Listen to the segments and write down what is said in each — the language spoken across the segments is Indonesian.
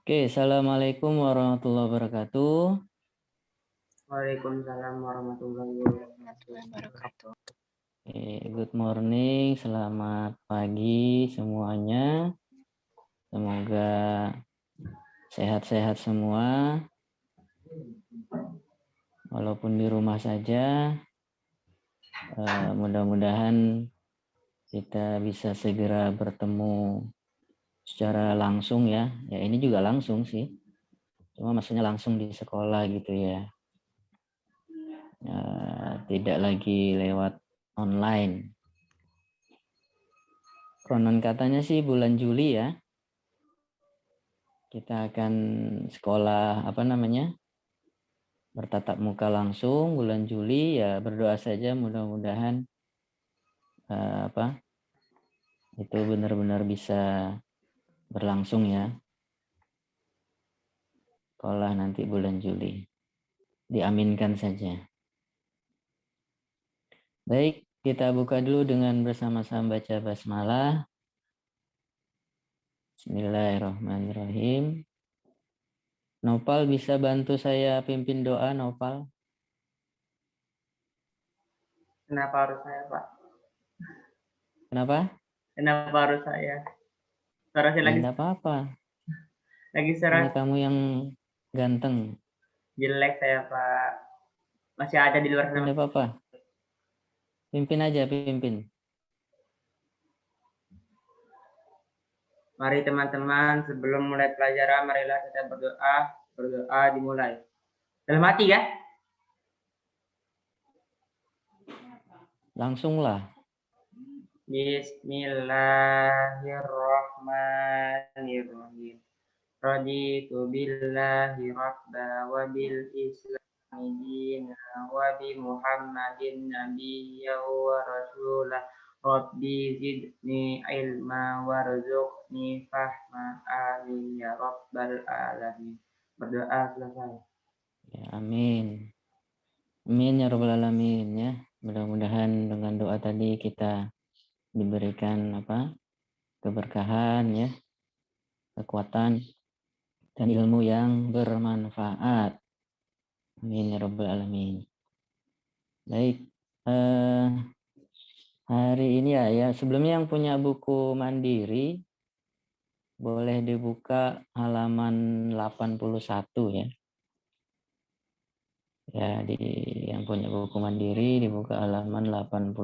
Oke, assalamualaikum warahmatullahi wabarakatuh. Waalaikumsalam warahmatullahi wabarakatuh. Good morning, selamat pagi semuanya. Semoga sehat-sehat semua, walaupun di rumah saja. Mudah-mudahan kita bisa segera bertemu secara langsung ya. Ya ini juga langsung sih, cuma maksudnya langsung di sekolah gitu ya. Tidak lagi lewat online. Konon katanya sih bulan Juli ya, kita akan sekolah bertatap muka langsung bulan Juli ya. Berdoa saja mudah-mudahan itu benar-benar bisa berlangsung ya, sekolah nanti bulan Juli, diaminkan saja. Baik, kita buka dulu dengan bersama-sama baca basmalah. Bismillahirrahmanirrahim. Nopal bisa bantu saya pimpin doa, Nopal? Kenapa harus saya, Pak? Kenapa? Kenapa harus saya? Suara saya Ya enggak apa-apa. lagi Ini serat. kamu yang ganteng. Jelek saya, Pak. Masih ada di luar sana. Enggak apa-apa. Pimpin aja, pimpin. Mari teman-teman, sebelum mulai pelajaran, marilah kita berdoa. Berdoa dimulai. Dalam hati ya? Langsunglah. Bismillahirrahmanirrahim. Raditu billahi rabba wa bil islami dina wa bi Muhammadin nabiyya wa rasulah. Rabbi zidni ilma warzuqni fahma, amin ya rabbal alamin. Berdoa selesai. Ya, amin. Amin ya rabbal alamin ya. Mudah-mudahan dengan doa tadi kita diberikan keberkahan ya, kekuatan dan ilmu yang bermanfaat. Amin ya rabbal alamin. Baik. Hari ini ya sebelumnya yang punya buku mandiri boleh dibuka halaman 81 ya. Ya, yang punya buku mandiri dibuka halaman 81.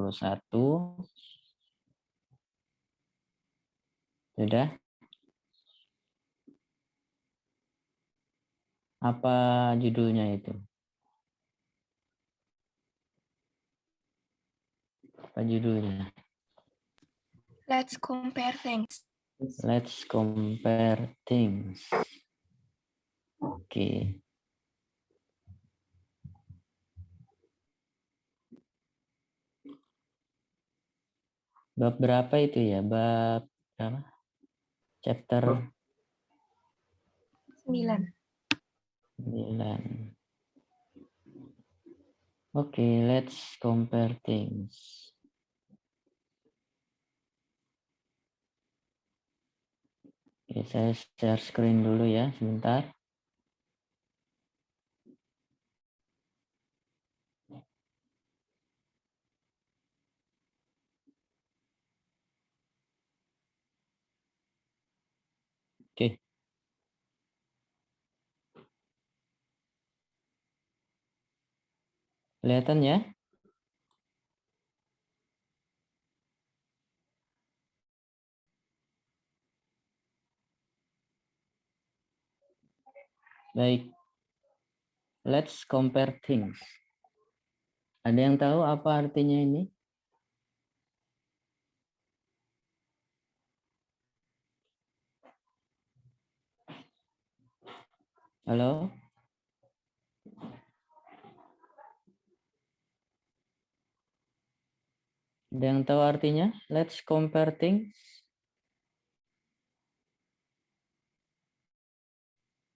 Sudah? Apa judulnya itu? Apa judulnya? Let's compare things. Let's compare things. Oke. Bab berapa itu ya? Bab berapa? Chapter 9. 9. Oke, let's compare things. Oke, saya share screen dulu ya, sebentar. Oke. Kelihatan ya? Baik. Let's compare things. Ada yang tahu apa artinya ini? Halo? Ada yang tahu artinya? Let's compare things.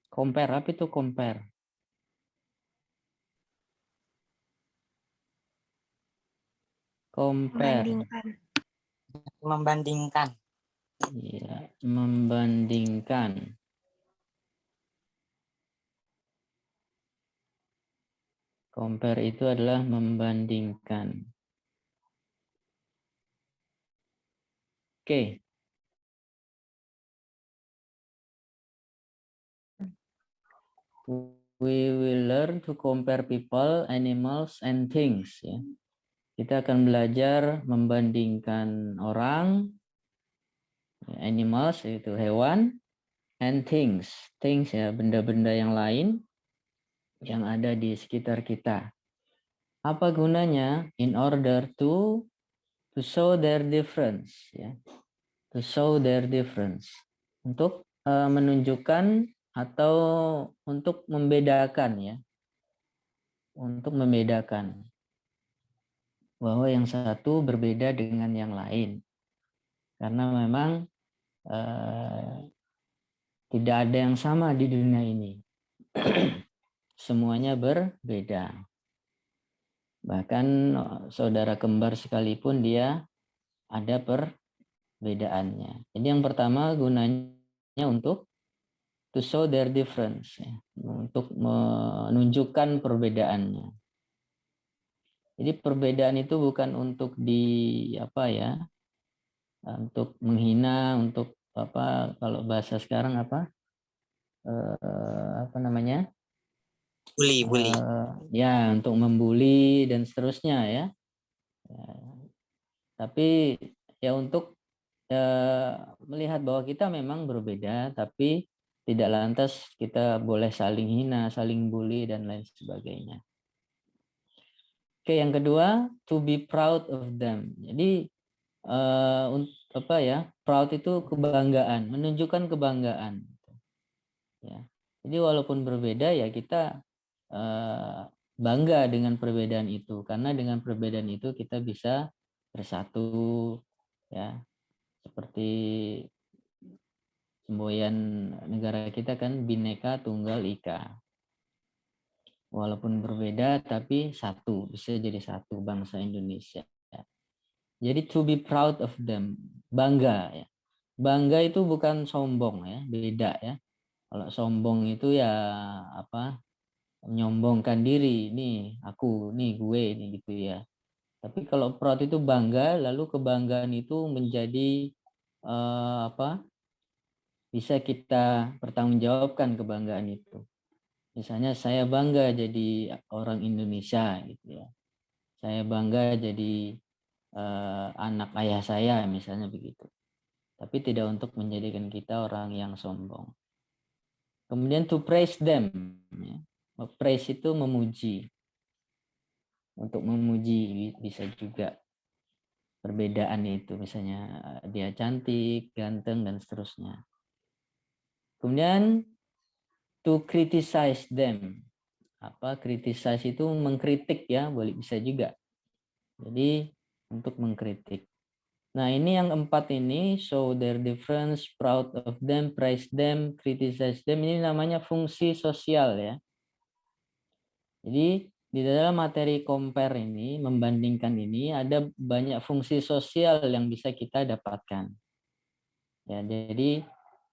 Compare, apa itu compare? Compare. Membandingkan. Iya, membandingkan. Compare itu adalah membandingkan. Oke. We will learn to compare people, animals, and things. Ya. Kita akan belajar membandingkan orang, animals yaitu hewan, and things. Things ya, benda-benda yang lain yang ada di sekitar kita. Apa gunanya? In order to show their difference. Ya. To show their difference. Untuk menunjukkan atau untuk membedakan ya. Untuk membedakan bahwa yang satu berbeda dengan yang lain. Karena memang tidak ada yang sama di dunia ini. Semuanya berbeda. Bahkan saudara kembar sekalipun dia ada perbedaannya. Jadi yang pertama gunanya untuk to show their difference, ya. Untuk menunjukkan perbedaannya. Jadi perbedaan itu bukan untuk untuk menghina, untuk kalau bahasa sekarang Bully. Ya, untuk membuli dan seterusnya ya. Tapi ya untuk melihat bahwa kita memang berbeda, tapi tidak lantas kita boleh saling hina, saling bully dan lain sebagainya. Oke, yang kedua, to be proud of them. Jadi proud itu kebanggaan, menunjukkan kebanggaan. Ya. Jadi walaupun berbeda ya kita bangga dengan perbedaan itu, karena dengan perbedaan itu kita bisa bersatu, ya. Seperti semboyan negara kita kan Bhinneka Tunggal Ika. Walaupun berbeda tapi satu, bisa jadi satu bangsa Indonesia. Jadi to be proud of them, bangga ya. Bangga itu bukan sombong ya, beda ya. Kalau sombong itu ya menyombongkan diri, nih aku, nih gue, nih gitu ya. Tapi kalau proud itu bangga, lalu kebanggaan itu menjadi bisa kita pertanggungjawabkan kebanggaan itu. Misalnya saya bangga jadi orang Indonesia gitu ya. Saya bangga jadi anak ayah saya misalnya begitu. Tapi tidak untuk menjadikan kita orang yang sombong. Kemudian to praise them. Ya. Praise itu memuji. Untuk memuji bisa juga perbedaan itu. Misalnya dia cantik, ganteng, dan seterusnya. Kemudian to criticize them. Criticize itu mengkritik ya, boleh bisa juga. Jadi untuk mengkritik. Nah, ini yang 4 ini, show their difference, proud of them, praise them, criticize them, ini namanya fungsi sosial ya. Jadi di dalam materi compare ini, membandingkan ini, ada banyak fungsi sosial yang bisa kita dapatkan. Ya, jadi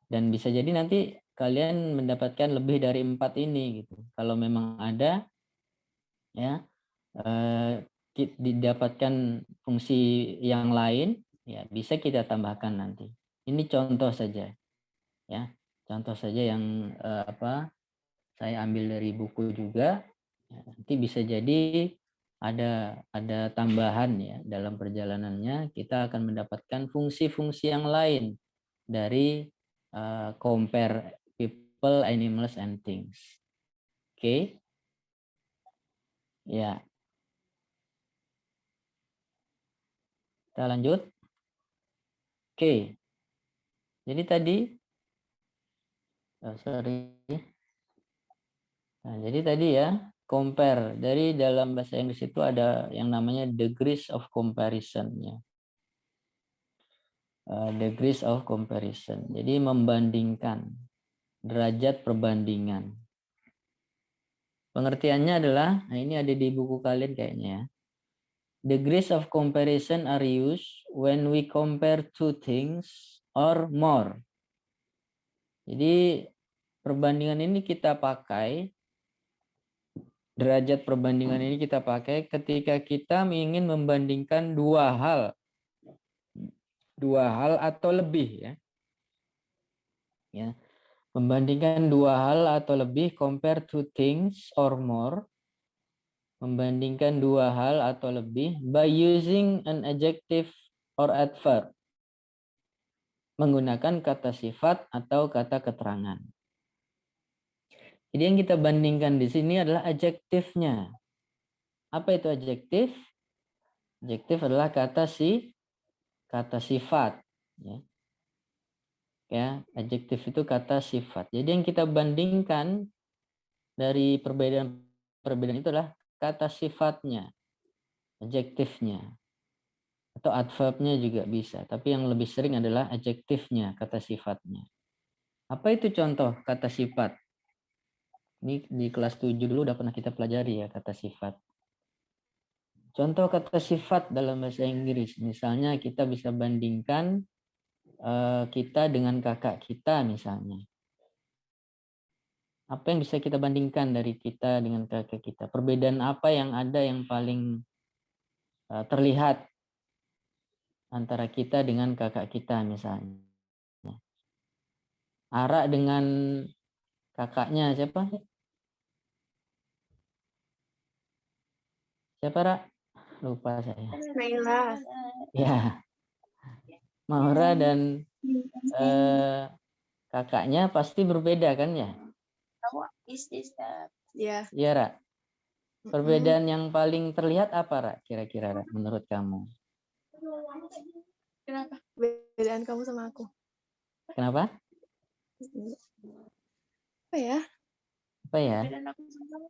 dan bisa jadi nanti kalian mendapatkan lebih dari 4 ini gitu. Kalau memang ada ya didapatkan fungsi yang lain ya bisa kita tambahkan nanti. Ini contoh saja ya. Contoh saja yang saya ambil dari buku juga. Ya, nanti bisa jadi ada tambahan ya dalam perjalanannya kita akan mendapatkan fungsi-fungsi yang lain dari compare people, animals, and things. Oke. Ya. Kita lanjut. Oke. Jadi tadi Nah, jadi tadi ya, compare. Dari dalam bahasa Inggris itu ada yang namanya degrees of comparison ya. Degrees of comparison. Jadi membandingkan, derajat perbandingan. Pengertiannya adalah, nah ini ada di buku kalian kayaknya ya. Degrees of comparison are used when we compare two things or more. Jadi perbandingan ini kita pakai derajat perbandingan ini kita pakai ketika kita ingin membandingkan dua hal atau lebih ya. Ya. Membandingkan dua hal atau lebih, compare two things or more. Membandingkan dua hal atau lebih by using an adjective or adverb. Menggunakan kata sifat atau kata keterangan. Jadi yang kita bandingkan di sini adalah adjektifnya. Apa itu adjektif? Adjektif adalah kata sifat. Ya, adjektif itu kata sifat. Jadi yang kita bandingkan dari perbedaan itu adalah kata sifatnya, adjektifnya, atau adverbnya juga bisa. Tapi yang lebih sering adalah adjektifnya, kata sifatnya. Apa itu contoh kata sifat? Ini di kelas 7 dulu udah pernah kita pelajari ya kata sifat. Contoh kata sifat dalam bahasa Inggris, misalnya kita bisa bandingkan kita dengan kakak kita misalnya. Apa yang bisa kita bandingkan dari kita dengan kakak kita? Perbedaan apa yang ada yang paling terlihat antara kita dengan kakak kita misalnya? Ara dengan kakaknya siapa? Siapa, Ra? Lupa saya. Naila. Ya, Maura dan kakaknya pasti berbeda kan ya? Ya. Iya, Ra. Perbedaan yang paling terlihat apa, Ra? Kira-kira, Ra, menurut kamu? Kenapa? Bedaan kamu sama aku. Kenapa? Apa ya? Apa ya? Bedaan aku sama kamu.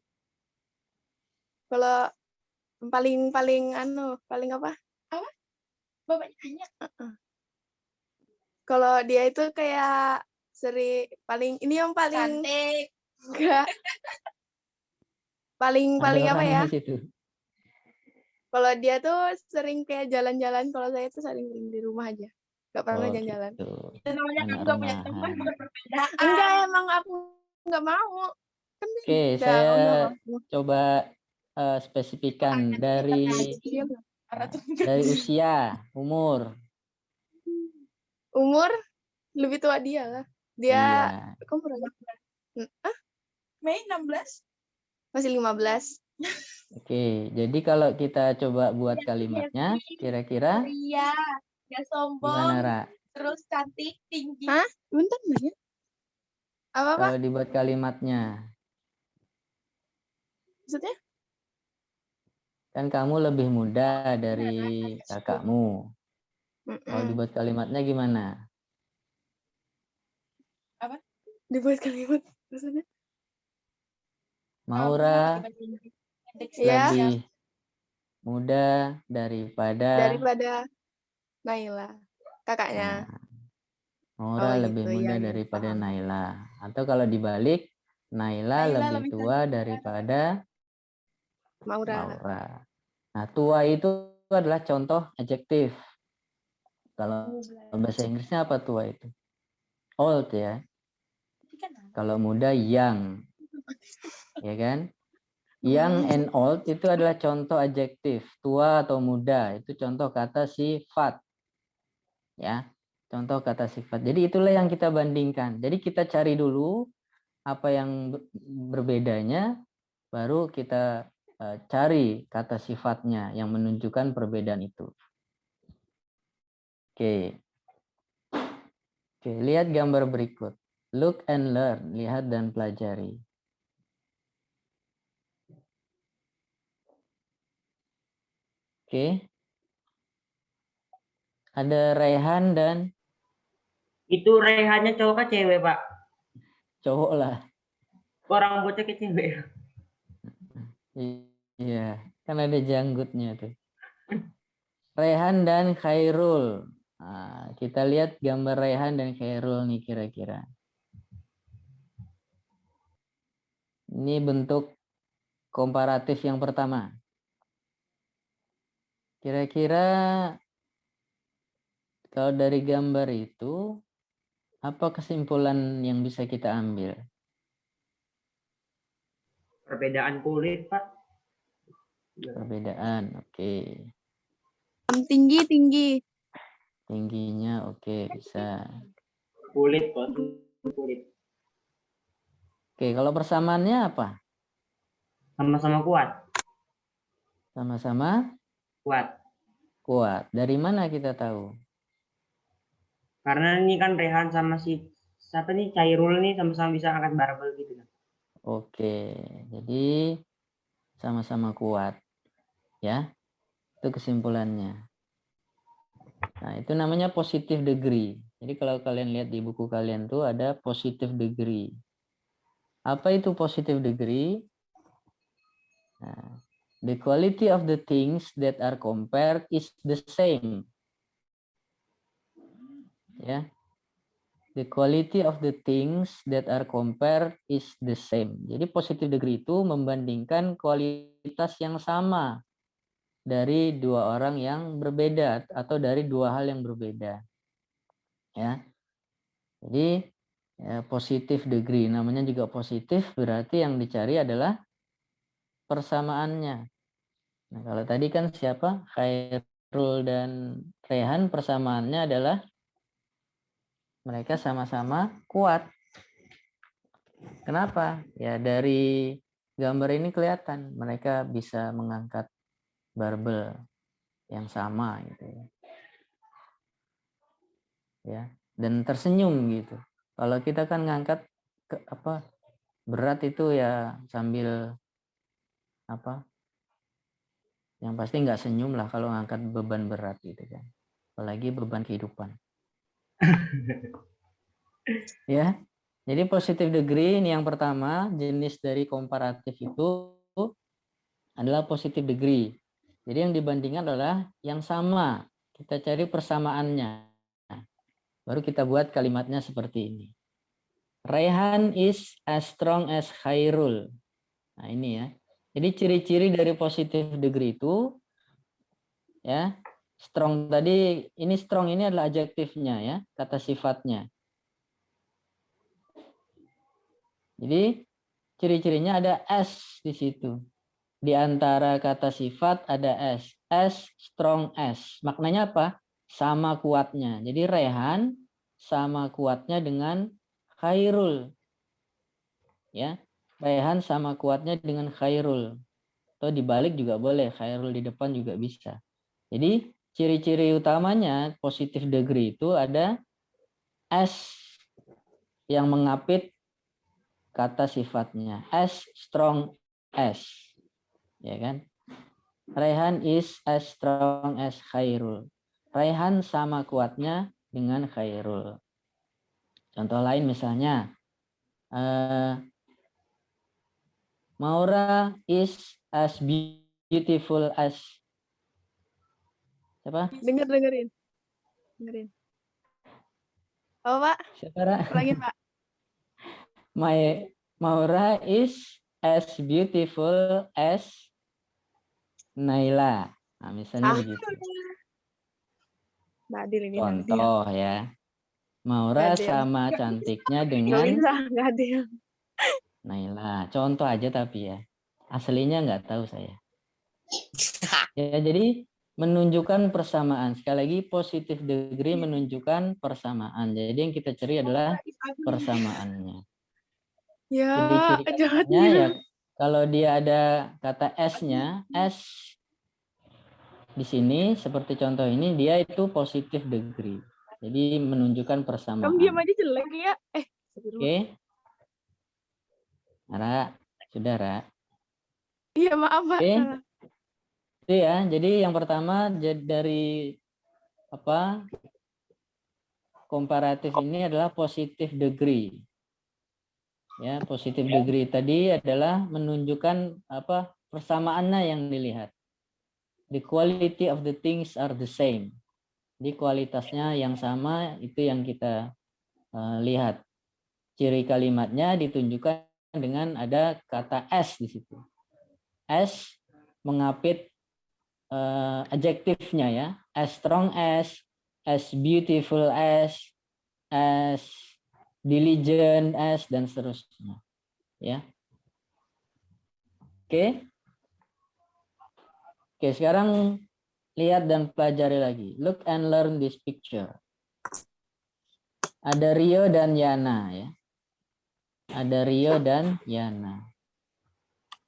Kalau paling apa? Apa? Bapaknya banyak. Kalau dia itu kayak paling ini yang paling cantik. Enggak. paling Ada apa ya? orangnya di situ. Kalau dia tuh sering kayak jalan-jalan, kalau saya tuh sering di rumah aja. Gak pernah jalan-jalan. Gitu. Itu namanya Anak aku gak punya rumahan. teman, bukan perbedaan. Enggak, emang aku nggak mau. Kan Oke, beda. saya Allah. coba spesifikan dari usia, umur. Umur lebih tua dia lah. Dia Iya. kamu berapa? Mei 16. Masih 15. Oke, jadi kalau kita coba buat kalimatnya, kira-kira Iya, gak sombong. gimana, Ra? Terus cantik, tinggi. Hah? Bentar ya. Apa, Pak? Kalau dibuat kalimatnya, Maksudnya? kan kamu lebih muda dari kakakmu. Kalau dibuat kalimatnya gimana? Apa? Dibuat kalimat maksudnya? Maura Ya. lebih muda daripada Naila, kakaknya. Maura lebih gitu, muda ya, daripada paham. Naila. Atau kalau dibalik, Naila lebih tua daripada Maura. Nah, tua itu adalah contoh adjektif. Kalau bahasa Inggrisnya apa tua itu? Old ya. Kalau muda young. Ya kan? Young and old itu adalah contoh adjektif. Tua atau muda itu contoh kata sifat. Ya. Contoh kata sifat. Jadi itulah yang kita bandingkan. Jadi kita cari dulu apa yang berbedanya, baru kita cari kata sifatnya yang menunjukkan perbedaan itu. Oke. Oke, lihat gambar berikut. Look and learn, lihat dan pelajari. Oke. Ada Rehan dan Itu Rehannya cowok ke cewek, Pak? cowok lah. Orang bocah ke cewek. Iya, kan ada janggutnya tuh. Rehan dan Khairul. Nah, kita lihat gambar Rehan dan Khairul nih kira-kira. Ini bentuk komparatif yang pertama. Kira-kira kalau dari gambar itu, apa kesimpulan yang bisa kita ambil? Perbedaan kulit, Pak. Perbedaan, oke. Tinggi, tinggi. Tingginya, oke, bisa. Kulit, Pak. Kulit. Oke, kalau persamaannya apa? Sama-sama kuat. Sama-sama Kuat. kuat. Dari mana kita tahu? Karena ini kan Rehan sama si siapa nih Cairul nih sama-sama bisa angkat barbel gitu kan. Oke, jadi sama-sama kuat. Ya, itu kesimpulannya. Nah, itu namanya positive degree. Jadi kalau kalian lihat di buku kalian tuh ada positive degree. Apa itu positive degree? Nah, the quality of the things that are compared is the same. Ya. The quality of the things that are compared is the same. Jadi positive degree itu membandingkan kualitas yang sama dari dua orang yang berbeda atau dari dua hal yang berbeda. Ya. Jadi positive degree namanya juga positif, berarti yang dicari adalah persamaannya. Nah, kalau tadi kan siapa? Khairul dan Rehan persamaannya adalah mereka sama-sama kuat. Kenapa? Ya dari gambar ini kelihatan mereka bisa mengangkat barbel yang sama gitu ya. Ya, dan tersenyum gitu. Kalau kita kan ngangkat berat itu ya sambil yang pasti nggak senyum lah kalau ngangkat beban berat gitu kan. Apalagi beban kehidupan. Ya. Jadi positive degree ini yang pertama, jenis dari komparatif itu adalah positive degree. Jadi yang dibandingkan adalah yang sama. Kita cari persamaannya. Baru kita buat kalimatnya seperti ini. Rehan is as strong as Khairul. Nah ini ya. Jadi ciri-ciri dari positive degree itu ya, strong tadi, ini strong ini adalah adjektifnya ya, kata sifatnya. Jadi ciri-cirinya ada S di situ. Di antara kata sifat ada S. S strong S. Maknanya apa? Sama kuatnya. Jadi Rehan sama kuatnya dengan Khairul. Ya. Rehan sama kuatnya dengan Khairul. Atau dibalik juga boleh, Khairul di depan juga bisa. Jadi ciri-ciri utamanya positive degree itu ada S yang mengapit kata sifatnya. S strong S. Ya kan? Rehan is as strong as Khairul. Rehan sama kuatnya dengan Khairul. Contoh lain misalnya, Maura is as beautiful as siapa? Dengerin. Oh, Pak. Siapa? Ulangin, Pak. Maura is as beautiful as Naila. Nah, misalnya begitu. Nggak adil ini. Contoh ya. Maura sama cantiknya dengan Nggak adil. Naila. Contoh aja tapi ya. Aslinya nggak tahu saya. Ya, jadi menunjukkan persamaan. Sekali lagi positive degree menunjukkan persamaan. Jadi yang kita cari adalah persamaannya. Ya, Jadi ciri-cirinya ya kalau dia ada kata S-nya, S di sini seperti contoh ini dia itu positive degree. Jadi menunjukkan persamaan. Kamu diam aja jelek ya. Oke. Ra, sudah Ra. Iya, maaf, Pak. Oke. Salah. Itu ya. Jadi yang pertama dari komparatif ini adalah positive degree. Ya, positive degree tadi adalah menunjukkan persamaannya yang dilihat. The quality of the things are the same. Di kualitasnya yang sama itu yang kita lihat. Ciri kalimatnya ditunjukkan dengan ada kata S di situ. S mengapit adjektifnya ya. As strong as beautiful as diligent as dan seterusnya. Ya. Oke. Oke, sekarang lihat dan pelajari lagi. Look and learn this picture. Ada Rio dan Yana ya. Ada Rio dan Yana.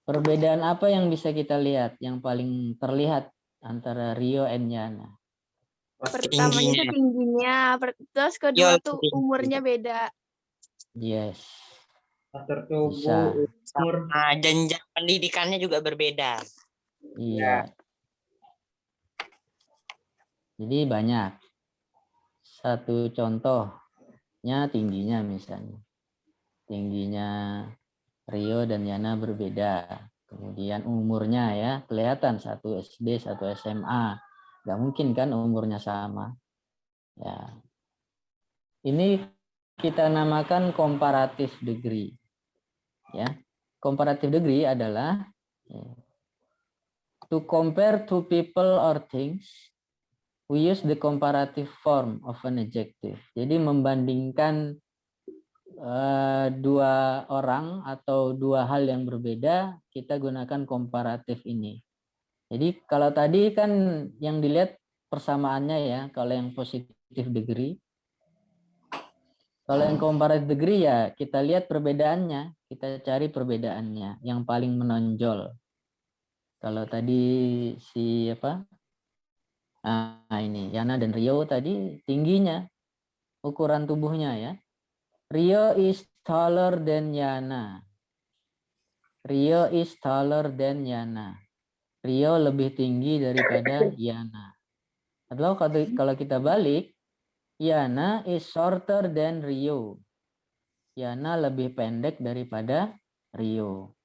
Perbedaan apa yang bisa kita lihat, yang paling terlihat antara Rio dan Yana? Pertamanya itu tingginya, terus kedua tuh umurnya beda. Yes. Postur Bisa. tubuh, umur. Jenjang pendidikannya juga berbeda. Iya. Jadi banyak. Satu contohnya tingginya misalnya. Tingginya Rio dan Yana berbeda. Kemudian umurnya ya kelihatan, satu SD, satu SMA. Nggak mungkin kan umurnya sama. Ya. Ini kita namakan comparative degree. Ya. Comparative degree adalah to compare two people or things. We use the comparative form of an adjective. Jadi membandingkan dua orang atau dua hal yang berbeda, kita gunakan komparatif ini. Jadi kalau tadi kan yang dilihat persamaannya ya, kalau yang positive degree. Kalau yang comparative degree ya kita lihat perbedaannya, kita cari perbedaannya yang paling menonjol. Kalau tadi si apa? Nah ini Yana dan Rio tadi tingginya, ukuran tubuhnya ya. Rio is taller than Yana. Rio is taller than Yana. Rio lebih tinggi daripada Yana. Atau kalau kita balik, Yana is shorter than Rio. Yana lebih pendek daripada Rio.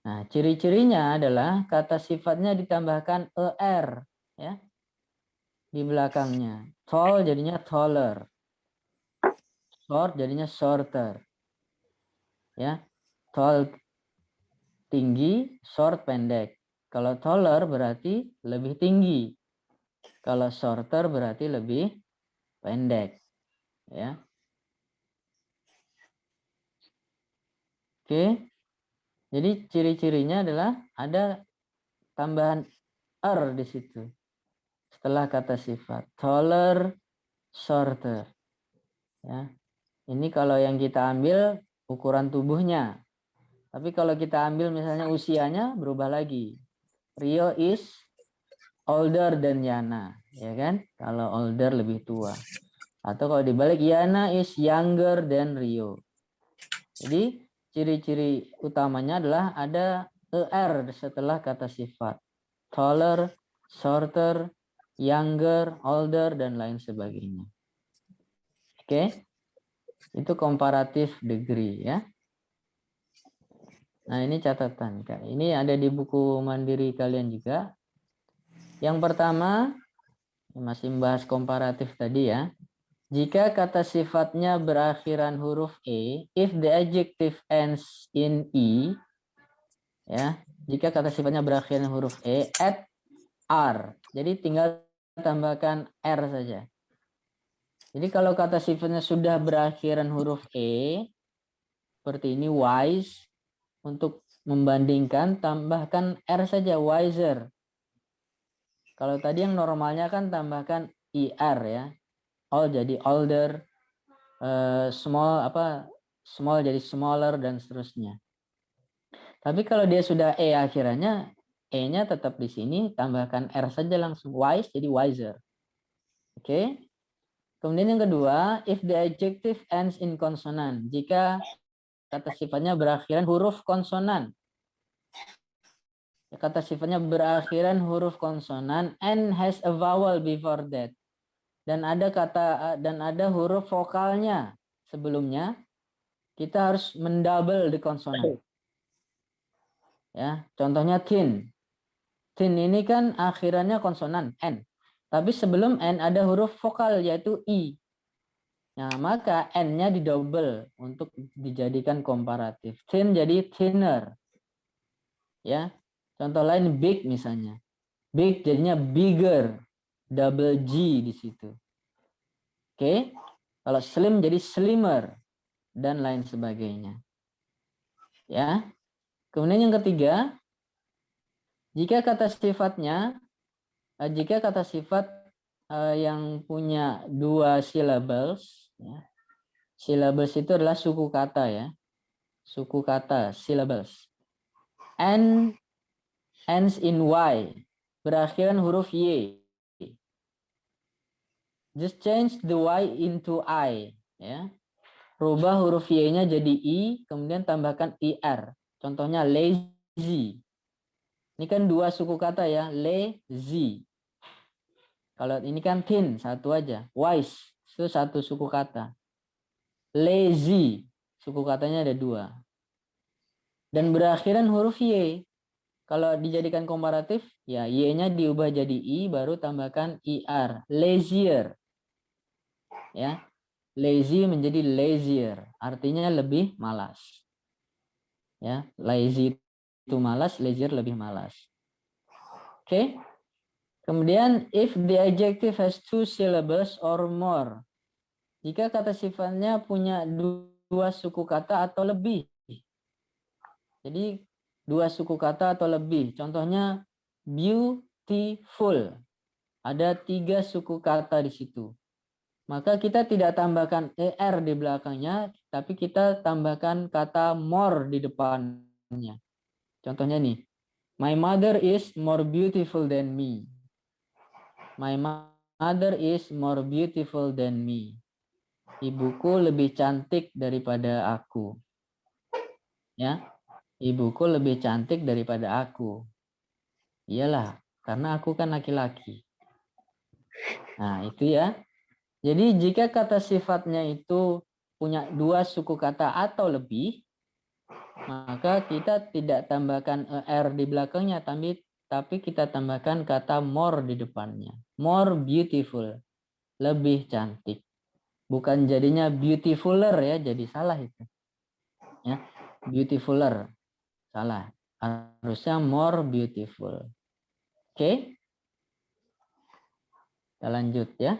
Nah, ciri-cirinya adalah kata sifatnya ditambahkan er ya. Di belakangnya. Tall jadinya taller. Short jadinya shorter. Ya. Tall tinggi, short pendek. Kalau taller berarti lebih tinggi. Kalau shorter berarti lebih pendek. Ya. Oke. Jadi ciri-cirinya adalah ada tambahan er di situ. Setelah kata sifat. Taller, shorter. Ya. Ini kalau yang kita ambil ukuran tubuhnya. Tapi kalau kita ambil misalnya usianya berubah lagi. Rio is older than Yana, ya kan? Kalau older lebih tua. Atau kalau dibalik Yana is younger than Rio. Jadi ciri-ciri utamanya adalah ada er setelah kata sifat. Taller, shorter, younger, older dan lain sebagainya. Oke? Itu comparative degree ya. Nah, ini catatan. Ini ada di buku mandiri kalian juga. Yang pertama, masih membahas komparatif tadi ya. Jika kata sifatnya berakhiran huruf E, if the adjective ends in E, ya, jika kata sifatnya berakhiran huruf E, add R. Jadi tinggal tambahkan R saja. Jadi kalau kata sifatnya sudah berakhiran huruf E, seperti ini wise, untuk membandingkan tambahkan R saja, wiser. Kalau tadi yang normalnya kan tambahkan IR ya. All jadi older, small jadi smaller dan seterusnya. Tapi kalau dia sudah E akhirannya, E-nya tetap di sini, tambahkan R saja langsung, wise jadi wiser. Oke. Kemudian yang kedua, if the adjective ends in consonant, jika kata sifatnya berakhiran huruf konsonan. Kata sifatnya berakhiran huruf konsonan and has a vowel before that. Dan ada huruf vokalnya sebelumnya, kita harus mendouble di konsonan. Ya, contohnya thin. Thin ini kan akhirannya konsonan n. Tapi sebelum n ada huruf vokal yaitu i. Nah, maka n-nya didouble untuk dijadikan komparatif. Thin jadi thinner. Ya. Contoh lain big misalnya. Big jadinya bigger. Double G di situ. Oke. Kalau slim jadi slimmer dan lain sebagainya. Ya. Kemudian yang ketiga, Jika kata sifatnya, jika kata sifat yang punya 2 syllables, ya. Syllables itu adalah suku kata ya. Suku kata, syllables. And ends in Y, berakhiran huruf Y. Just change the Y into I, ya. Rubah huruf Y-nya jadi I, kemudian tambahkan IR. Contohnya lazy. Ini kan 2 suku kata ya, lazy. Kalau ini kan thin, satu aja. Wise, itu 1 suku kata. Lazy, suku katanya ada 2. Dan berakhiran huruf Y. Kalau dijadikan komparatif, ya Y-nya diubah jadi I, baru tambahkan IR. Lazier. Ya, lazy menjadi lazier, artinya lebih malas. Ya, lazy itu malas, lazier lebih malas. Oke. Kemudian if the adjective has 2 syllables or more. Jika kata sifatnya punya 2 suku kata atau lebih. Jadi 2 suku kata atau lebih. Contohnya beautiful. Ada 3 suku kata di situ. Maka kita tidak tambahkan er di belakangnya, tapi kita tambahkan kata more di depannya. Contohnya nih, my mother is more beautiful than me. My mother is more beautiful than me. Ibuku lebih cantik daripada aku. Ya, ibuku lebih cantik daripada aku. Iyalah, karena aku kan laki-laki. Nah, itu ya. Jadi jika kata sifatnya itu punya 2 suku kata atau lebih, maka kita tidak tambahkan er di belakangnya, tapi kita tambahkan kata more di depannya. More beautiful, lebih cantik. Bukan jadinya beautifuler ya, jadi salah itu. Ya, beautifuler, salah. Harusnya more beautiful. Oke, kita lanjut ya.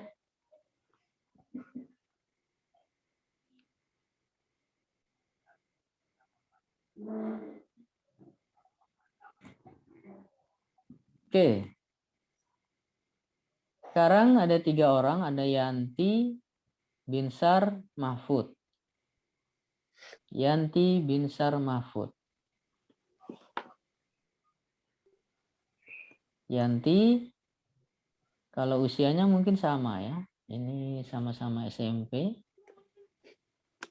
Oke. Sekarang ada 3 orang, ada Yanti, Binsar, Mahfud. Yanti, Binsar, Mahfud. Yanti, kalau usianya mungkin sama ya. Ini sama-sama SMP.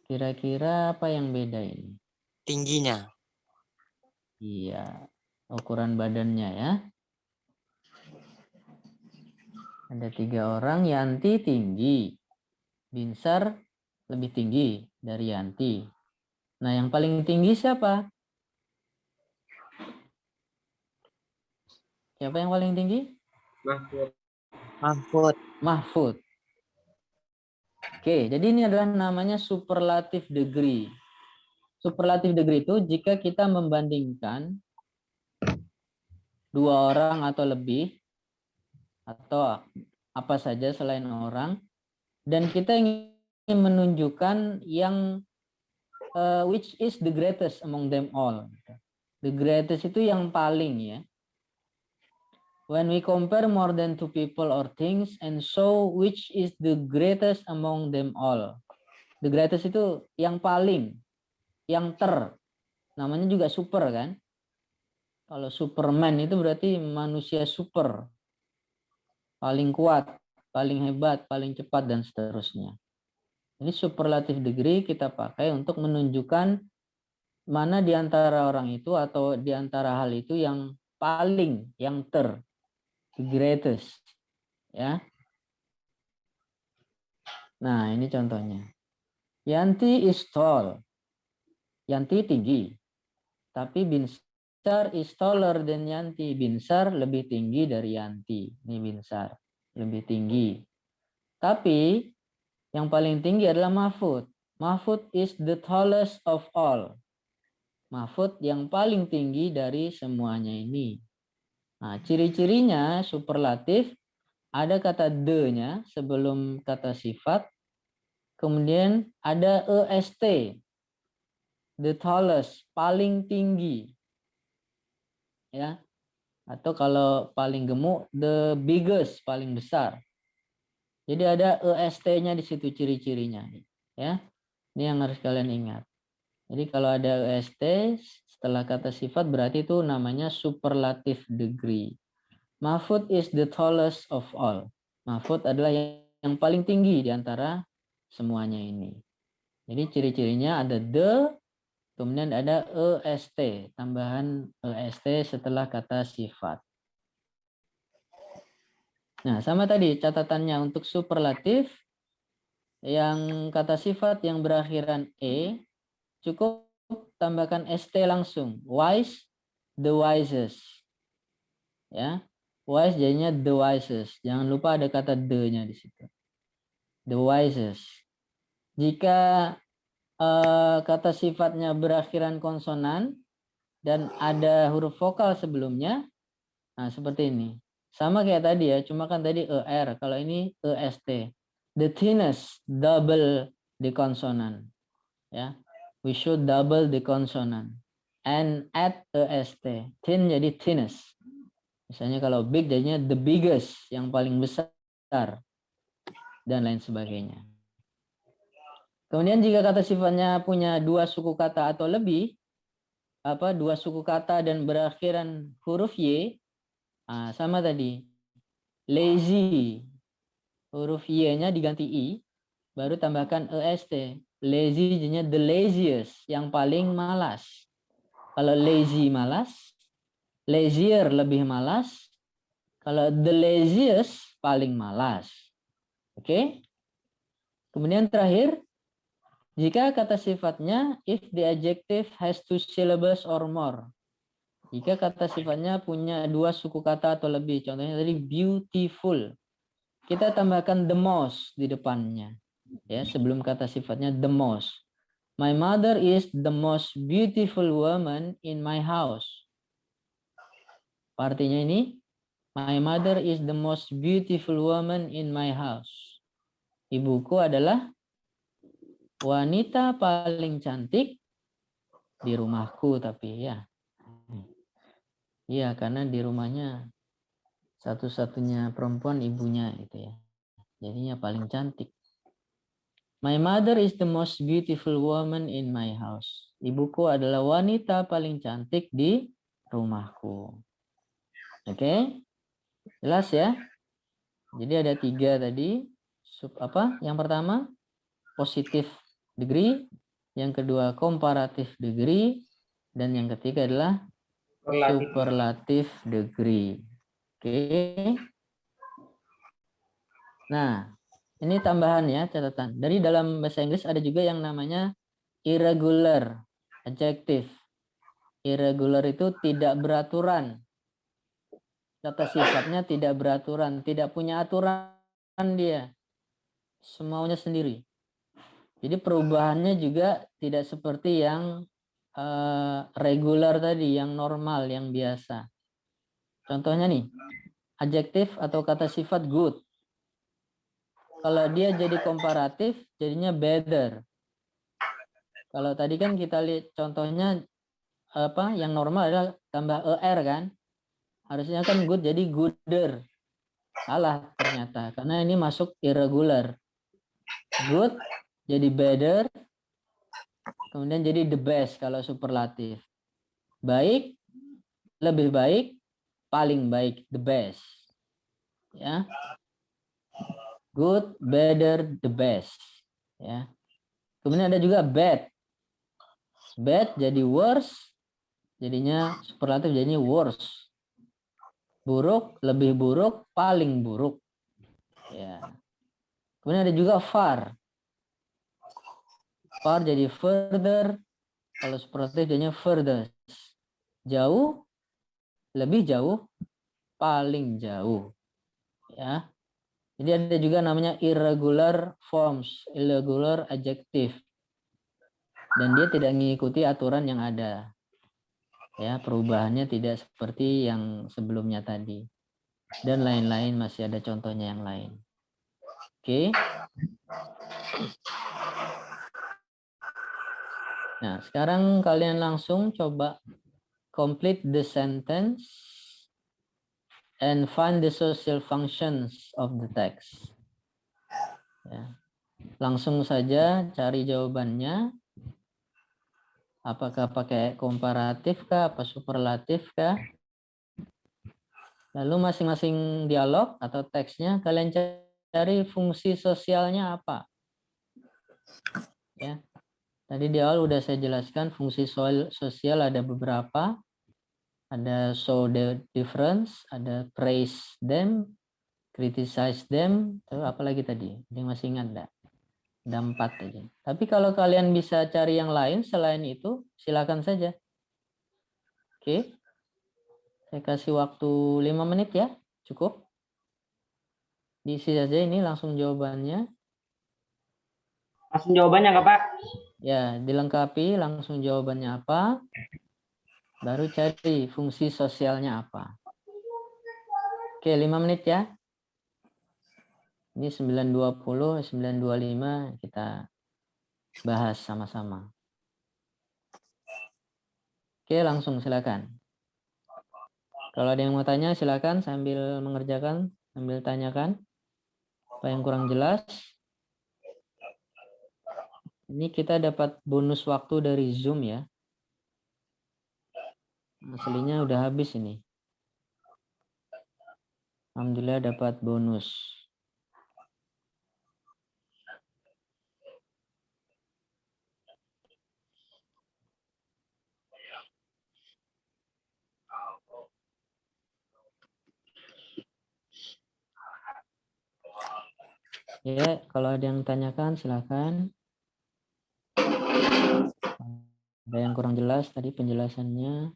Kira-kira apa yang beda ini? Tingginya. Iya, ukuran badannya ya. Ada 3 orang, Yanti tinggi. Binsar lebih tinggi dari Yanti. Nah, yang paling tinggi siapa? Siapa yang paling tinggi? Mahfud. Mahfud. Mahfud. Oke, jadi ini adalah namanya superlative degree. Superlative degree itu jika kita membandingkan 2 orang atau lebih, atau apa saja selain orang, dan kita ingin menunjukkan yang which is the greatest among them all. The greatest itu yang paling ya. When we compare more than 2 people or things and show which is the greatest among them all. The greatest itu yang paling, yang namanya juga super kan. Kalau Superman itu berarti manusia super. Paling kuat, paling hebat, paling cepat, dan seterusnya. Ini superlative degree kita pakai untuk menunjukkan mana di antara orang itu atau di antara hal itu yang paling, yang the greatest. Ya. Nah, ini contohnya. Yanti is tall. Yanti tinggi. Tapi Binsar is taller than Yanti. Binsar lebih tinggi dari Yanti. Ini Binsar. Lebih tinggi. Tapi yang paling tinggi adalah Mahfud. Mahfud is the tallest of all. Mahfud yang paling tinggi dari semuanya ini. Nah, ciri-cirinya superlatif. Ada kata the-nya sebelum kata sifat. Kemudian ada est. The tallest, paling tinggi. Ya. Atau kalau paling gemuk, the biggest, paling besar. Jadi ada EST-nya di situ ciri-cirinya. Ya, ini yang harus kalian ingat. Jadi kalau ada EST setelah kata sifat berarti itu namanya superlative degree. Mahfud is the tallest of all. Mahfud adalah yang paling tinggi di antara semuanya ini. Jadi ciri-cirinya ada the, kemudian ada EST, tambahan EST setelah kata sifat. Nah, sama tadi catatannya untuk superlatif, yang kata sifat yang berakhiran E, cukup tambahkan ST langsung. Wise, the wisest. Ya, wise jadinya the wisest. Jangan lupa ada kata the-nya di situ. The wisest. Jika kata sifatnya berakhiran konsonan dan ada huruf vokal sebelumnya, nah seperti ini. Sama kayak tadi ya, cuma kan tadi ER, kalau ini EST. The thinnest, double the consonant. Ya, we should double the consonant and add EST. Thin jadi thinnest. Misalnya kalau big jadinya the biggest, yang paling besar, dan lain sebagainya. Kemudian jika kata sifatnya punya dua suku kata atau lebih, dua suku kata dan berakhiran huruf Y, sama tadi. Lazy, huruf Y-nya diganti I, baru tambahkan EST. Lazy jadinya the laziest, yang paling malas. Kalau lazy malas, lazier lebih malas. Kalau the laziest paling malas. Oke? Kemudian terakhir, jika kata sifatnya if the adjective has 2 syllables or more. Jika kata sifatnya punya dua suku kata atau lebih, contohnya tadi beautiful. Kita tambahkan the most di depannya. Ya, sebelum kata sifatnya the most. My mother is the most beautiful woman in my house. Artinya ini, my mother is the most beautiful woman in my house. Ibuku adalah wanita paling cantik di rumahku, tapi ya. Iya, karena di rumahnya satu-satunya perempuan ibunya itu ya. Jadinya paling cantik. My mother is the most beautiful woman in my house. Ibuku adalah wanita paling cantik di rumahku. Oke? Jelas ya? Jadi ada 3 tadi. Yang pertama, positive degree. Yang kedua, comparative degree. Dan yang ketiga adalah superlative degree. Oke. Nah, ini tambahan ya, catatan. Dari dalam bahasa Inggris ada juga yang namanya irregular adjective. Irregular itu tidak beraturan. Kata sifatnya tidak beraturan, tidak punya aturan dia. Semaunya sendiri. Jadi perubahannya juga tidak seperti yang regular tadi, yang normal, yang biasa. Contohnya nih, adjektif atau kata sifat good. Kalau dia jadi komparatif, jadinya better. Kalau tadi kan kita lihat contohnya yang normal adalah tambah er kan. Harusnya kan good jadi gooder. Salah ternyata karena ini masuk irregular. Good jadi better. Kemudian jadi the best kalau superlatif. Baik, lebih baik, paling baik, the best. Ya. Good, better, the best. Ya. Kemudian ada juga bad. Bad jadi worse, jadinya superlatif jadinya worse. Buruk, lebih buruk, paling buruk. Ya. Kemudian ada juga far. Far jadi further, kalau superlatif jadinya furthest. Jauh, lebih jauh, paling jauh. Ya. Jadi ada juga namanya irregular forms, irregular adjective. Dan dia tidak mengikuti aturan yang ada. Ya, perubahannya tidak seperti yang sebelumnya tadi. Dan lain-lain, masih ada contohnya yang lain. Oke. Nah, sekarang kalian langsung coba complete the sentence and find the social functions of the text. Ya. Langsung saja cari jawabannya. Apakah pakai komparatif kah, apa superlatif kah? Lalu masing-masing dialog atau teksnya kalian cari fungsi sosialnya apa. Ya. Tadi di awal udah saya jelaskan fungsi sosial ada beberapa. Ada show the difference, ada praise them, criticize them, terus apa lagi tadi? Yang masih ingat enggak? Ada 4 aja. Tapi kalau kalian bisa cari yang lain selain itu, silakan saja. Oke. Saya kasih waktu 5 menit ya. Cukup. Diisi saja ini langsung jawabannya. Langsung jawabannya nggak Pak? Ya, dilengkapi langsung jawabannya apa. Baru cari fungsi sosialnya apa. Oke, 5 menit ya. Ini 9.20, 9.25 kita bahas sama-sama. Oke, langsung silakan. Kalau ada yang mau tanya silakan sambil mengerjakan, sambil tanyakan. Apa yang kurang jelas? Ini kita dapat bonus waktu dari Zoom ya. Aslinya udah habis ini. Alhamdulillah dapat bonus. Ya, kalau ada yang tanyakan silakan. Ada yang kurang jelas tadi penjelasannya.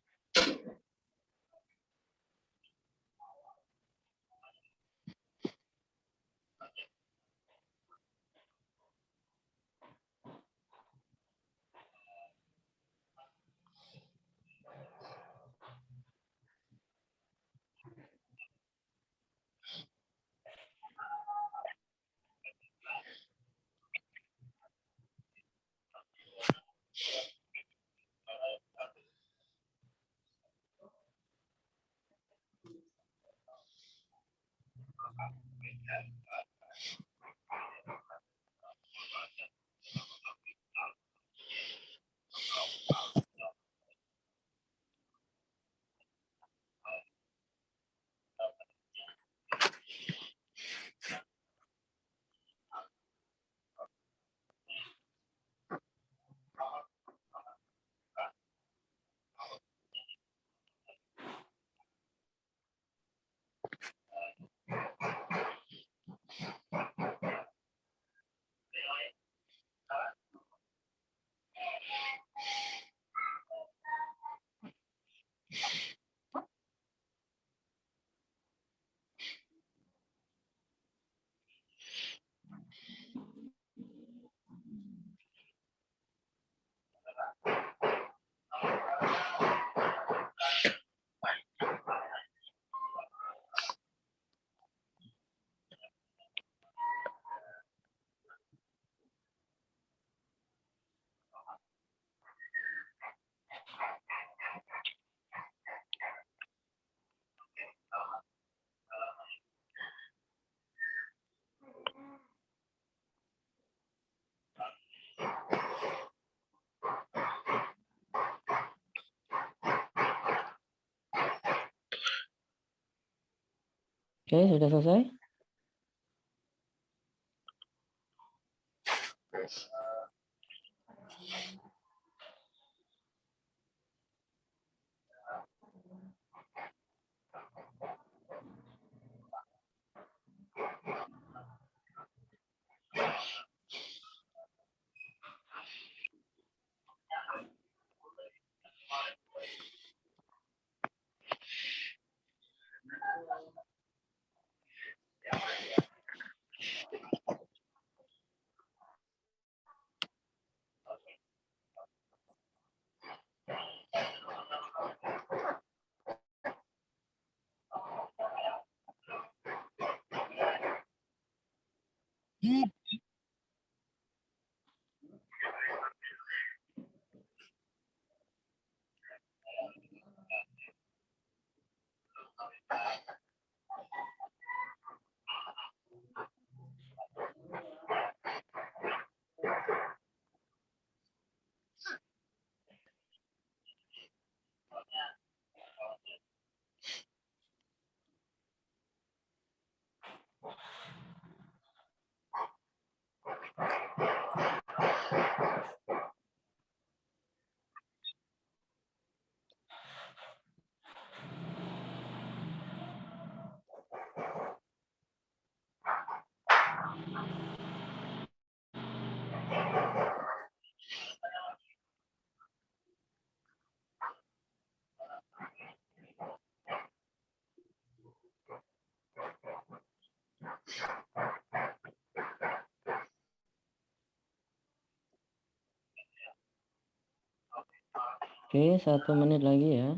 Oke, sudah selesai? Oke, 1 menit lagi ya.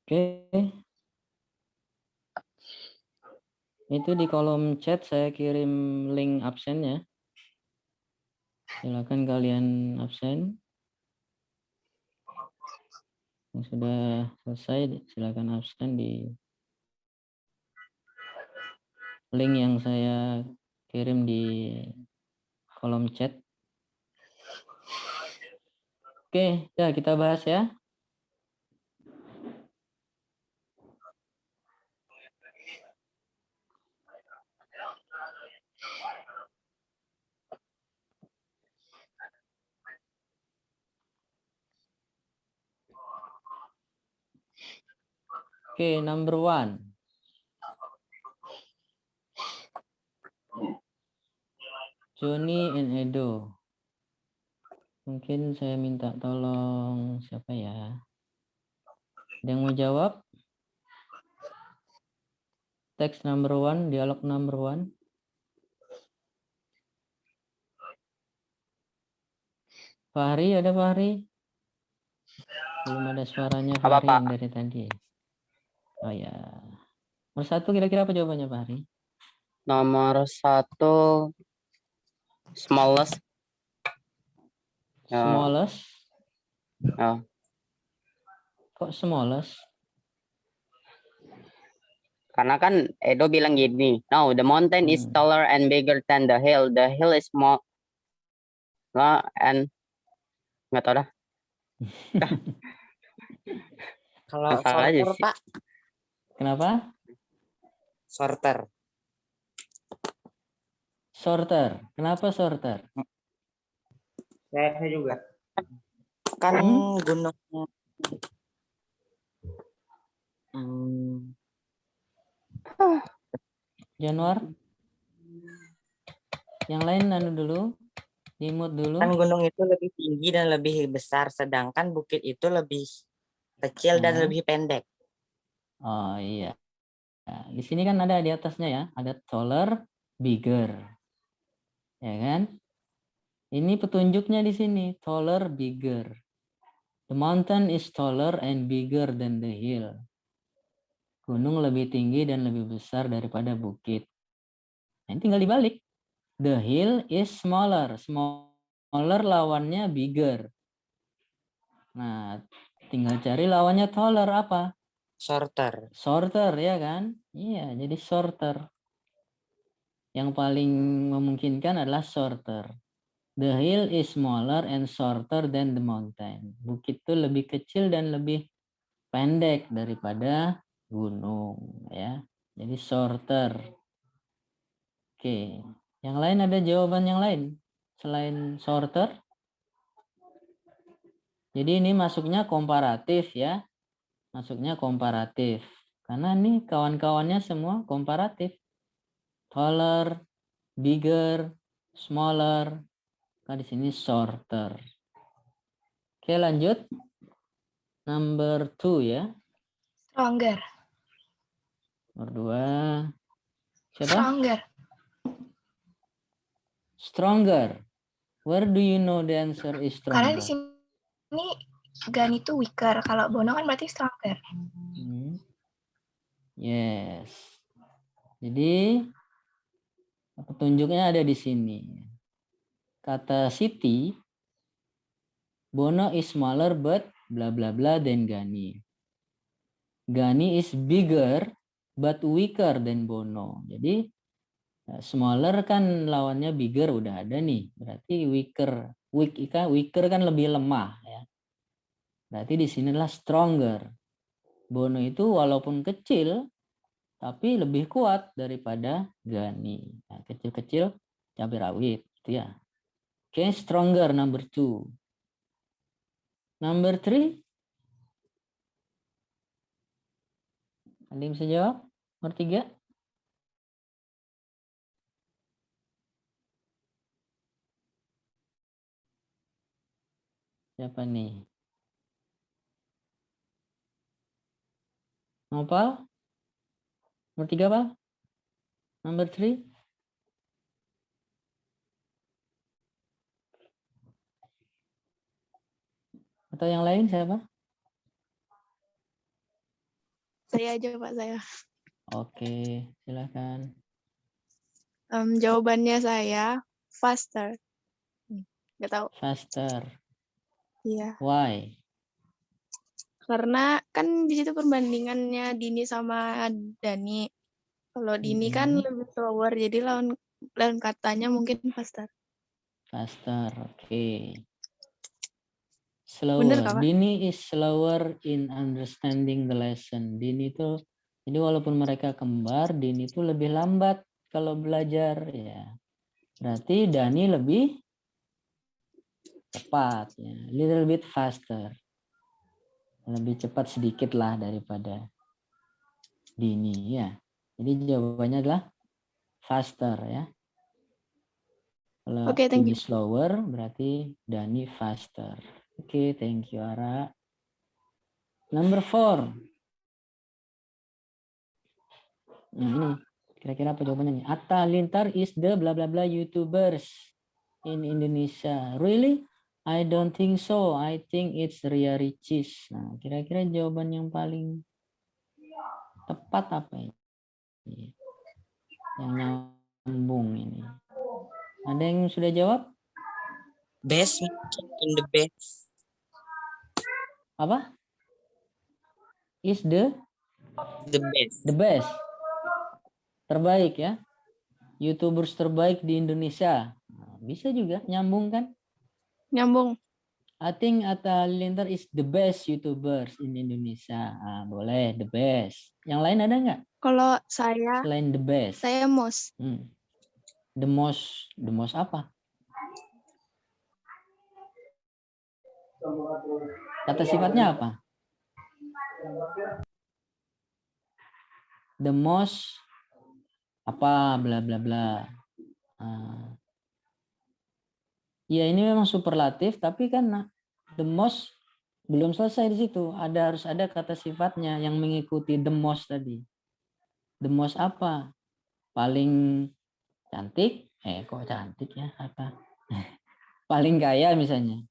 Oke. Itu di kolom chat saya kirim link absennya. Silakan kalian absen. Yang sudah selesai silakan absen di link yang saya kirim di kolom chat. Oke, ya kita bahas ya. Oke, number 1. Johnny and Edo. Mungkin saya minta tolong siapa ya? Ada yang mau jawab? Teks number 1, dialog number 1. Fahri, ada Fahri? Belum ada suaranya Apa, Fahri Pak? yang dari tadi. Oh ya. Nomor 1 kira-kira apa jawabannya Fahri? Nomor 1 smallest. Ya. Smallest? Ya. Kok smallest? Karena kan Edo bilang gini, no, the mountain is taller and bigger than the hill. The hill is small and nggak tahu dah. Kalau Asal aja sorter, sih. Pak. Kenapa? Sorter. Sorter. Kenapa sorter? Saya juga. Kan gunung. Januar? Yang lain anu dulu? Dimut dulu. Kan gunung itu lebih tinggi dan lebih besar, sedangkan bukit itu lebih kecil dan lebih pendek. Oh iya. Nah, di sini kan ada di atasnya ya, ada taller, bigger. Ya kan? Ini petunjuknya di sini, taller, bigger. The mountain is taller and bigger than the hill. Gunung lebih tinggi dan lebih besar daripada bukit. Nah, tinggal dibalik. The hill is smaller. Smaller lawannya bigger. Nah, tinggal cari lawannya taller apa? Shorter. Shorter ya kan? Iya, jadi shorter. Yang paling memungkinkan adalah shorter. The hill is smaller and shorter than the mountain. Bukit itu lebih kecil dan lebih pendek daripada gunung ya. Jadi shorter. Oke. Yang lain ada jawaban yang lain selain shorter? Jadi ini masuknya komparatif ya. Masuknya komparatif. Karena ini kawan-kawannya semua komparatif. Taller, bigger, smaller. Nah, di sini shorter. Oke, lanjut. Number 2 ya. Stronger. Nomor 2. Siapa? Stronger. Stronger. Where do you know the answer is Karena di stronger? sini Gun itu weaker. Kalau Bono kan berarti stronger. Yes. Jadi petunjuknya ada di sini. Kata Siti, Bono is smaller but bla bla bla than Ghani. Ghani is bigger but weaker than Bono. Jadi smaller kan lawannya bigger udah ada nih. Berarti weaker kan lebih lemah ya. Berarti di sinilah stronger. Bono itu walaupun kecil tapi lebih kuat daripada Ghani. Nah, kecil-kecil cabai rawit gitu ya. Oke, stronger number 2. Number 3. Ada yang bisa jawab? Nomor 3. Siapa nih? Nopal? Nomor 3, Pak? Number 3? Atau yang lain siapa? Saya aja Pak, saya. Oke, silakan. Jawabannya saya faster. Nggak tahu. Faster. Iya. Why? Karena kan di situ perbandingannya Dini sama Dani. Kalau Dini kan lebih slower, jadi lawan katanya mungkin faster. Faster, oke. Bener, Slower. Kak, Pak? Dini is slower in understanding the lesson. Dini itu, jadi walaupun mereka kembar, Dini itu lebih lambat kalau belajar ya. Berarti Dani lebih cepat ya. Little bit faster. Lebih cepat sedikit lah daripada Dini ya. Jadi jawabannya adalah faster ya. Kalau Oke, thank Dini you. slower berarti Dani faster. Oke, thank you Ara. Number 4. Nah ini kira-kira apa jawabannya nih? Atta Halilintar is the bla bla bla YouTubers in Indonesia. Really? I don't think so. I think it's Ria Ricis. Nah, kira-kira jawaban yang paling tepat apa ini? Yang nyambung ini. Ada yang sudah jawab? Best in the best. Apa? Is the best. the best. Terbaik ya. YouTubers terbaik di Indonesia. Nah, bisa juga nyambung kan? Nyambung. I think Atta Halilintar is the best YouTubers in Indonesia. Nah, boleh the best. Yang lain ada nggak? Kalau saya, Selain the best. saya most. The most apa? Kata sifatnya apa? The most apa bla bla bla. Ya ini memang superlatif tapi kan the most belum selesai di situ. Harus ada kata sifatnya yang mengikuti the most tadi. The most apa? Paling cantik? Kok cantik ya? Apa? Paling kaya misalnya.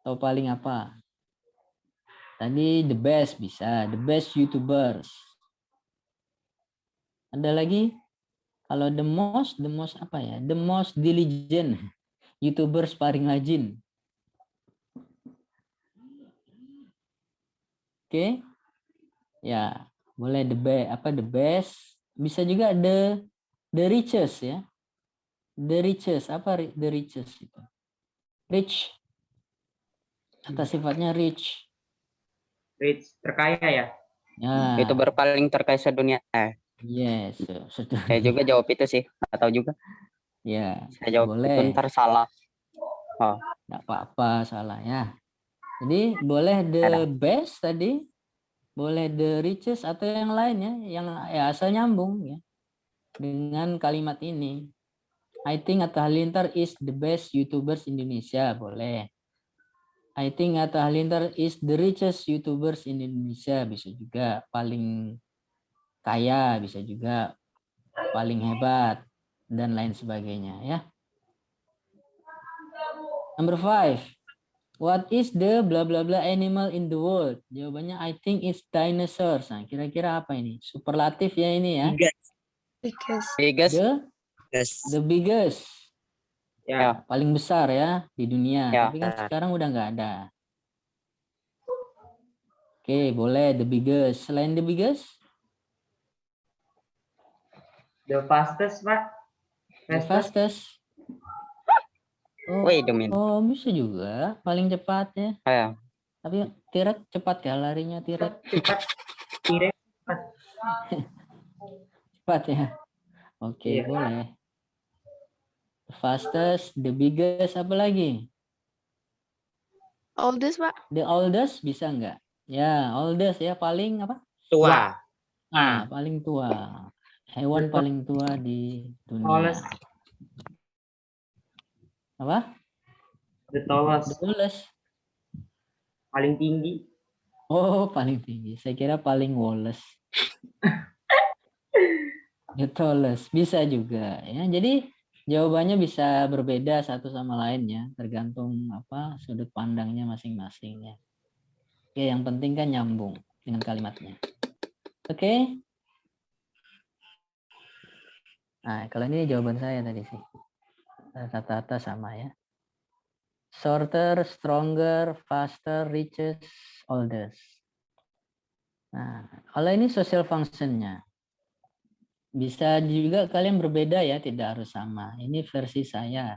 Atau paling apa? Tadi the best bisa. The best YouTubers. Ada lagi? Kalau the most apa ya? The most diligent. YouTubers paling rajin. Oke. Ya, boleh the best. Bisa juga the richest ya. The richest, apa the richest itu? Rich. Kata sifatnya rich. Rich, terkaya ya. Ya. Itu berpaling terkait sedunia. Yes. Saya juga jawab itu sih. Atau juga. Ya. Saya jawab boleh. itu ntar salah. Oh. Nggak apa-apa salah ya. Jadi boleh the best tadi. Boleh the richest atau yang lainnya. Yang ya asal nyambung ya. Dengan kalimat ini. I think Atta Halilintar is the best YouTubers Indonesia. Boleh. I think Atta Halilintar is the richest YouTubers in Indonesia. Bisa juga paling kaya, bisa juga paling hebat, dan lain sebagainya ya. Number 5. What is the bla bla bla animal in the world? Jawabannya I think it's dinosaurs. Nah, kira-kira apa ini? Superlatif ya ini ya. Biggest. The biggest. Ya. Paling besar ya di dunia. Ya. Tapi kan sekarang udah nggak ada. Oke, boleh the biggest. Selain the biggest, The fastest, Pak. the fastest. Oh, Wait a minute. oh, bisa juga. Paling cepat ya. Ayo. Tapi T-Rex cepat ya larinya T-Rex. Cepat. T-Rex. Cepat ya. Oke, Iya. boleh. The fastest, the biggest, apa lagi? Oldest, Pak. The oldest bisa nggak? Ya, oldest ya paling apa? Tua. Ah, paling tua. Hewan The paling tua di dunia. tallest. Apa? The tallest. The tallest. Paling tinggi. Oh, paling tinggi. Saya kira paling Wallace. The tallest. Bisa juga ya. Jadi jawabannya bisa berbeda satu sama lain ya, tergantung apa sudut pandangnya masing-masing ya. Oke, yang penting kan nyambung dengan kalimatnya. Oke. Nah, kalau ini jawaban saya tadi sih. Rata-rata sama ya. Shorter, stronger, faster, richest, oldest. Nah, kalau ini social functionnya. Bisa juga kalian berbeda ya, tidak harus sama. Ini versi saya.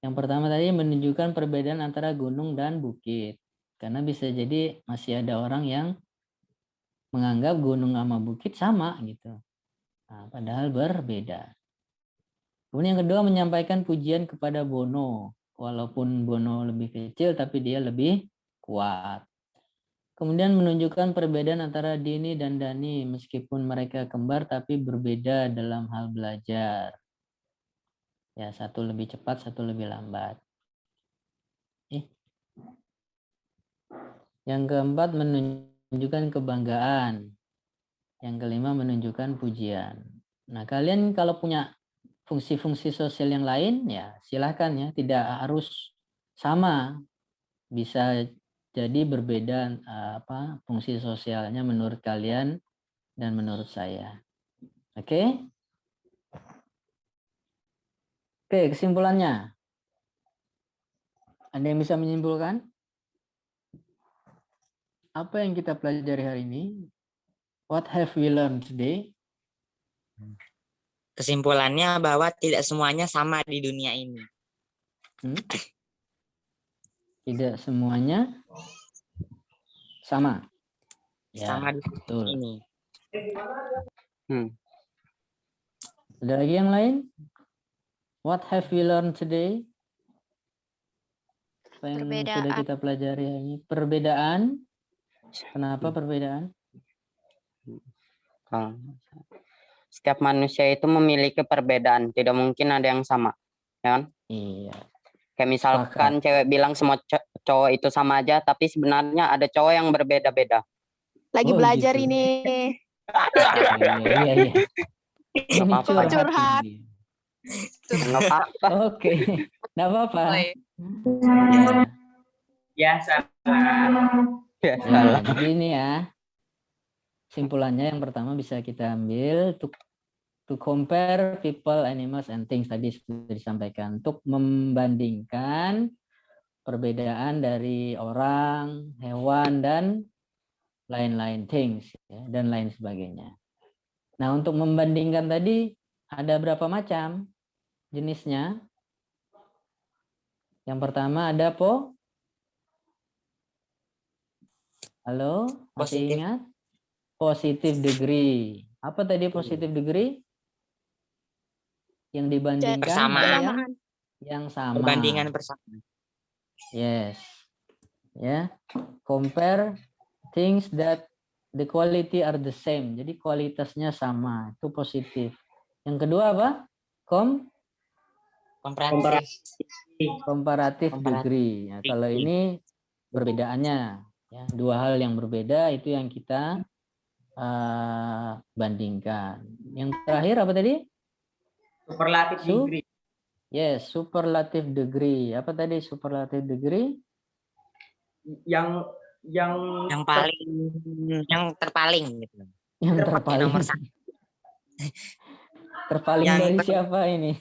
Yang pertama tadi menunjukkan perbedaan antara gunung dan bukit. Karena bisa jadi masih ada orang yang menganggap gunung sama bukit sama gitu. Nah, padahal berbeda. Kemudian yang kedua menyampaikan pujian kepada Bono. Walaupun Bono lebih kecil tapi dia lebih kuat. Kemudian menunjukkan perbedaan antara Dini dan Dani meskipun mereka kembar tapi berbeda dalam hal belajar. Ya, satu lebih cepat, satu lebih lambat. Yang keempat menunjukkan kebanggaan. Yang kelima menunjukkan pujian. Nah, kalian kalau punya fungsi-fungsi sosial yang lain ya silahkan ya, tidak harus sama, bisa jadi berbeda fungsi sosialnya menurut kalian dan menurut saya. Oke? Oke, kesimpulannya ada yang bisa menyimpulkan apa yang kita pelajari hari ini? What have we learned today? Kesimpulannya bahwa tidak semuanya sama di dunia ini. Tidak semuanya sama. Sama Ya, di betul. ini. Ada lagi yang lain? What have we learned today? Apa yang sudah kita pelajari hari ini? Perbedaan. Kenapa perbedaan? Setiap manusia itu memiliki perbedaan, tidak mungkin ada yang sama, ya kan? Iya. Kayak misalkan cewek bilang semua cowok itu sama aja, tapi sebenarnya ada cowok yang berbeda-beda. Lagi belajar gitu. ini. Iya. Ini curhat. Nggak apa-apa. Oke, nggak apa-apa. Biasa. Ya, jadi ini ya. Kesimpulannya yang pertama bisa kita ambil to compare people, animals, and things tadi sudah disampaikan. Untuk membandingkan perbedaan dari orang, hewan, dan lain-lain things ya, dan lain sebagainya. Nah, untuk membandingkan tadi ada berapa macam jenisnya? Yang pertama ada Halo, masih Positif. ingat? Positive degree. Apa tadi positive degree? Yang dibandingkan Persamaan. yang sama. Perbandingan persamaan. Yes. Ya. Compare things that the quality are the same. Jadi kualitasnya sama. Itu positif. Yang kedua apa? Comparative degree. Ya, kalau ini perbedaannya ya, dua hal yang berbeda itu yang kita bandingkan. Yang terakhir apa tadi? Superlative degree. Yes, superlative degree. Apa tadi superlative degree? Yang paling, yang terpaling gitu. Yang terpaling. Nomor satu. Terpaling dari siapa ini?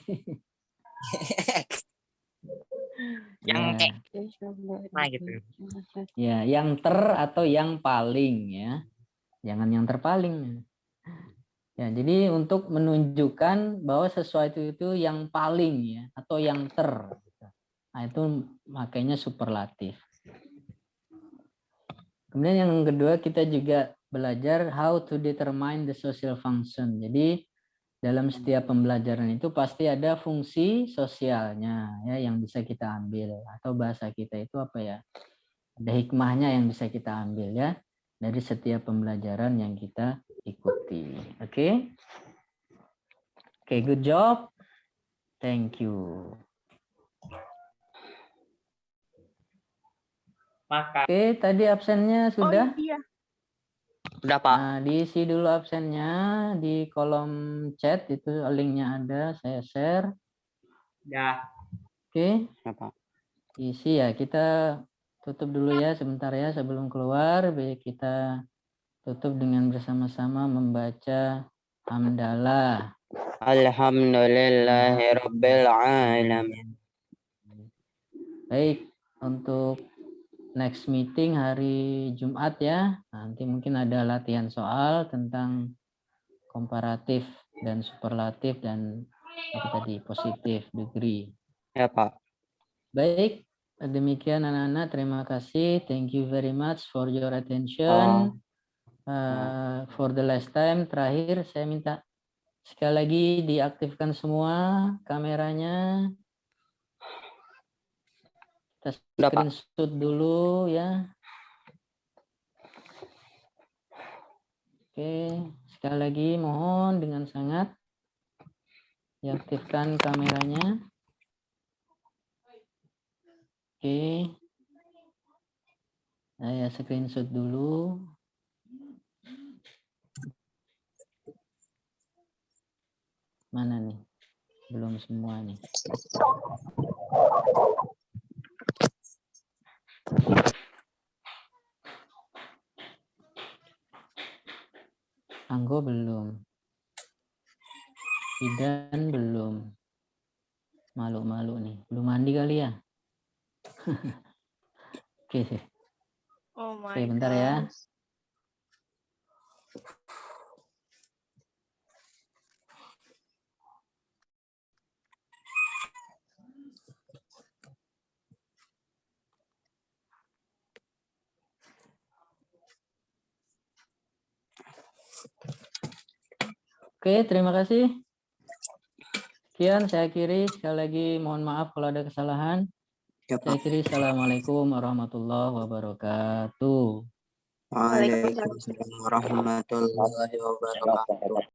Yang Ya. kayak nah gitu. Ya, yang atau yang paling ya. Jangan yang terpaling. Ya, jadi untuk menunjukkan bahwa sesuatu itu yang paling ya atau yang Nah, itu makanya superlatif. Kemudian yang kedua kita juga belajar how to determine the social function. Jadi dalam setiap pembelajaran itu pasti ada fungsi sosialnya ya yang bisa kita ambil, atau bahasa kita itu apa ya? Ada hikmahnya yang bisa kita ambil ya dari setiap pembelajaran yang kita ikuti. Oke? Oke, good job. Thank you. Maka Oke, tadi absennya sudah? Oh iya. Udah, Pak. Nah, diisi dulu absennya di kolom chat, itu linknya ada, saya share. ya Oke, Ya, Pak. isi ya. Kita tutup dulu ya sebentar ya sebelum keluar. Baik, kita tutup dengan bersama-sama membaca hamdalah. Alhamdulillahirabbil alamin. Baik, untuk next meeting hari Jumat ya. Nanti mungkin ada latihan soal tentang komparatif dan superlatif dan apa tadi, positif, degree. Ya, Pak. Baik, demikian anak-anak. Terima kasih. Thank you very much for your attention. For the last time, terakhir saya minta sekali lagi diaktifkan semua kameranya. Kita Udah, Pak. screenshot dulu ya. Oke, sekali lagi mohon dengan sangat diaktifkan kameranya. Oke. Saya screenshot dulu. Mana nih? Belum semua nih. Anggo belum. Idan belum. Malu-malu nih. Belum mandi kali ya? Oke. Oh my Oke, bentar ya. gosh. Oke, terima kasih. Sekian saya akhiri. Sekali lagi mohon maaf kalau ada kesalahan. Ya, Saya Pak. akhiri. Assalamualaikum warahmatullahi wabarakatuh. Waalaikumsalam warahmatullahi wabarakatuh.